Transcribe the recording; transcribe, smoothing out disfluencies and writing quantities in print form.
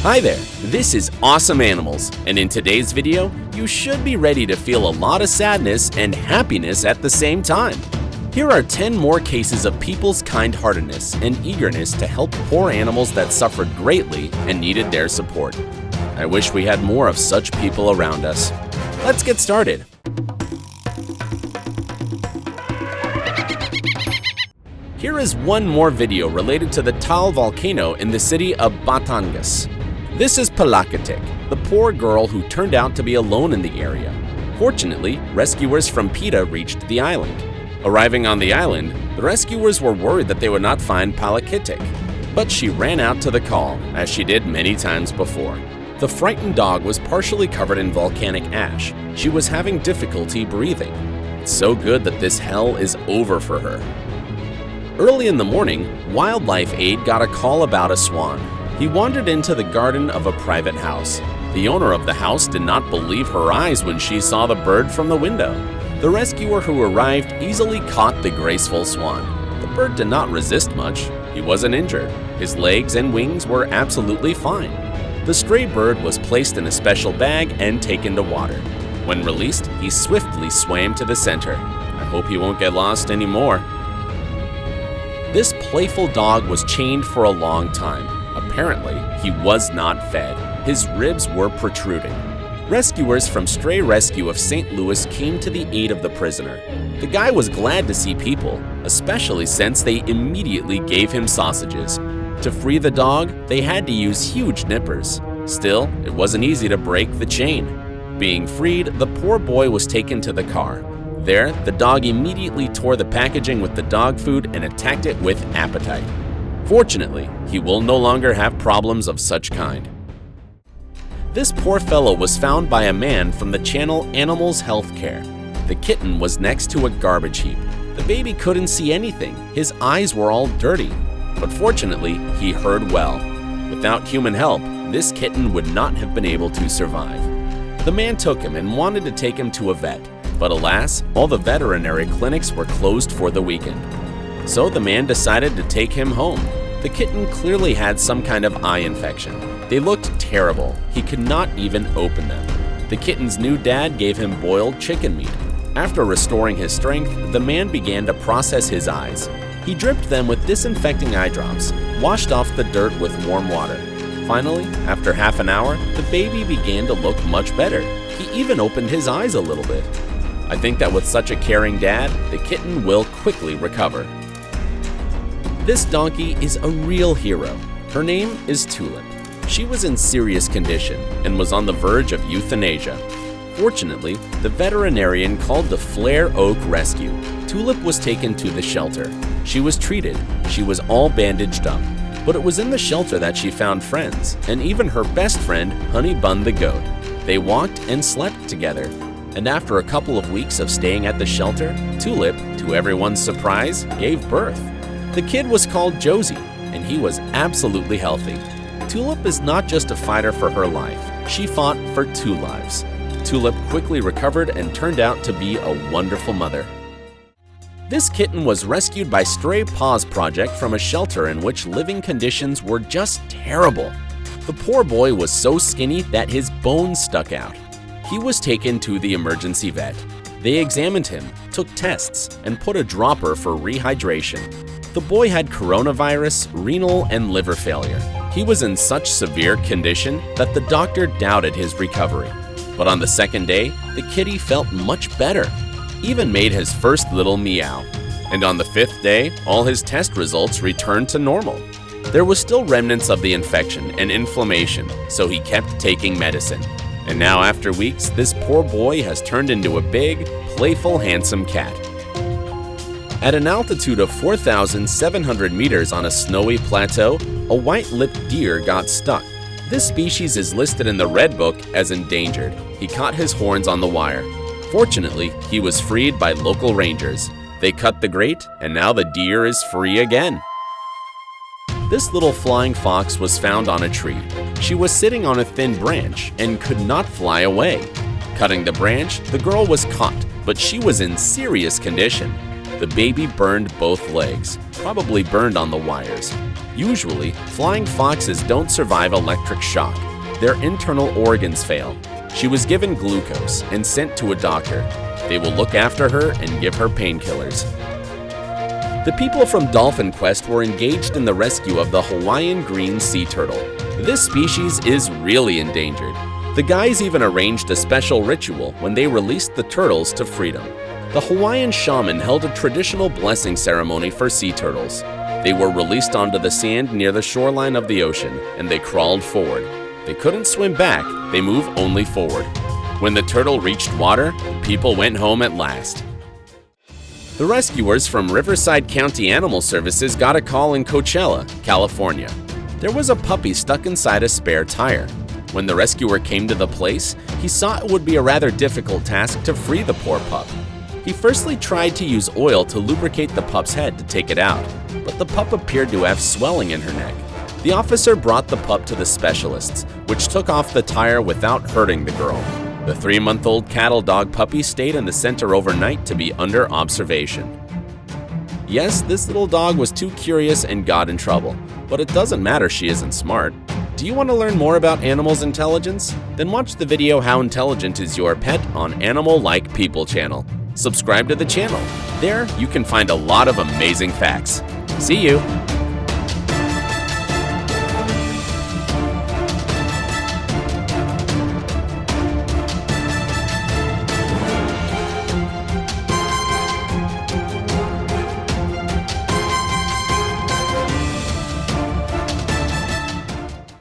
Hi there, this is Awesome Animals, and in today's video, you should be ready to feel a lot of sadness and happiness at the same time. Here are 10 more cases of people's kind-heartedness and eagerness to help poor animals that suffered greatly and needed their support. I wish we had more of such people around us. Let's get started. Here is one more video related to the Taal volcano in the city of Batangas. This is Palakatik, the poor girl who turned out to be alone in the area. Fortunately, rescuers from PETA reached the island. Arriving on the island, the rescuers were worried that they would not find Palakatik, but she ran out to the call, as she did many times before. The frightened dog was partially covered in volcanic ash. She was having difficulty breathing. It's so good that this hell is over for her. Early in the morning, Wildlife Aid got a call about a swan. He wandered into the garden of a private house. The owner of the house did not believe her eyes when she saw the bird from the window. The rescuer who arrived easily caught the graceful swan. The bird did not resist much. He wasn't injured. His legs and wings were absolutely fine. The stray bird was placed in a special bag and taken to water. When released, he swiftly swam to the center. I hope he won't get lost anymore. This playful dog was chained for a long time. Apparently, he was not fed. His ribs were protruding. Rescuers from Stray Rescue of St. Louis came to the aid of the prisoner. The guy was glad to see people, especially since they immediately gave him sausages. To free the dog, they had to use huge nippers. Still, it wasn't easy to break the chain. Being freed, the poor boy was taken to the car. There, the dog immediately tore the packaging with the dog food and attacked it with appetite. Fortunately, he will no longer have problems of such kind. This poor fellow was found by a man from the channel Animals Healthcare. The kitten was next to a garbage heap. The baby couldn't see anything. His eyes were all dirty. But fortunately, he heard well. Without human help, this kitten would not have been able to survive. The man took him and wanted to take him to a vet. But alas, all the veterinary clinics were closed for the weekend. So the man decided to take him home. The kitten clearly had some kind of eye infection. They looked terrible. He could not even open them. The kitten's new dad gave him boiled chicken meat. After restoring his strength, the man began to process his eyes. He dripped them with disinfecting eye drops, washed off the dirt with warm water. Finally, after half an hour, the baby began to look much better. He even opened his eyes a little bit. I think that with such a caring dad, the kitten will quickly recover. This donkey is a real hero. Her name is Tulip. She was in serious condition and was on the verge of euthanasia. Fortunately, the veterinarian called the Flare Oak Rescue. Tulip was taken to the shelter. She was treated. She was all bandaged up. But it was in the shelter that she found friends, and even her best friend, Honey Bun the goat. They walked and slept together. And after a couple of weeks of staying at the shelter, Tulip, to everyone's surprise, gave birth. The kid was called Josie, and he was absolutely healthy. Tulip is not just a fighter for her life. She fought for 2 lives. Tulip quickly recovered and turned out to be a wonderful mother. This kitten was rescued by Stray Paws Project from a shelter in which living conditions were just terrible. The poor boy was so skinny that his bones stuck out. He was taken to the emergency vet. They examined him, took tests, and put a dropper for rehydration. The boy had coronavirus, renal, and liver failure. He was in such severe condition that the doctor doubted his recovery. But on the second day, the kitty felt much better, even made his first little meow. And on the 5th day, all his test results returned to normal. There was still remnants of the infection and inflammation, so he kept taking medicine. And now after weeks, this poor boy has turned into a big, playful, handsome cat. At an altitude of 4,700 meters on a snowy plateau, a white-lipped deer got stuck. This species is listed in the Red Book as endangered. He caught his horns on the wire. Fortunately, he was freed by local rangers. They cut the grate, and now the deer is free again. This little flying fox was found on a tree. She was sitting on a thin branch and could not fly away. Cutting the branch, the girl was caught, but she was in serious condition. The baby burned both legs, probably burned on the wires. Usually, flying foxes don't survive electric shock. Their internal organs fail. She was given glucose and sent to a doctor. They will look after her and give her painkillers. The people from Dolphin Quest were engaged in the rescue of the Hawaiian green sea turtle. This species is really endangered. The guys even arranged a special ritual when they released the turtles to freedom. The Hawaiian shaman held a traditional blessing ceremony for sea turtles. They were released onto the sand near the shoreline of the ocean, and they crawled forward. They couldn't swim back, they move only forward. When the turtle reached water, people went home at last. The rescuers from Riverside County Animal Services got a call in Coachella, California. There was a puppy stuck inside a spare tire. When the rescuer came to the place, he saw it would be a rather difficult task to free the poor pup. He firstly tried to use oil to lubricate the pup's head to take it out, but the pup appeared to have swelling in her neck. The officer brought the pup to the specialists, which took off the tire without hurting the girl. The 3-month-old cattle dog puppy stayed in the center overnight to be under observation. Yes, this little dog was too curious and got in trouble, but it doesn't matter she isn't smart. Do you want to learn more about animals' intelligence? Then watch the video How Intelligent is Your Pet on Animal Like People channel. Subscribe to the channel. There, you can find a lot of amazing facts. See you!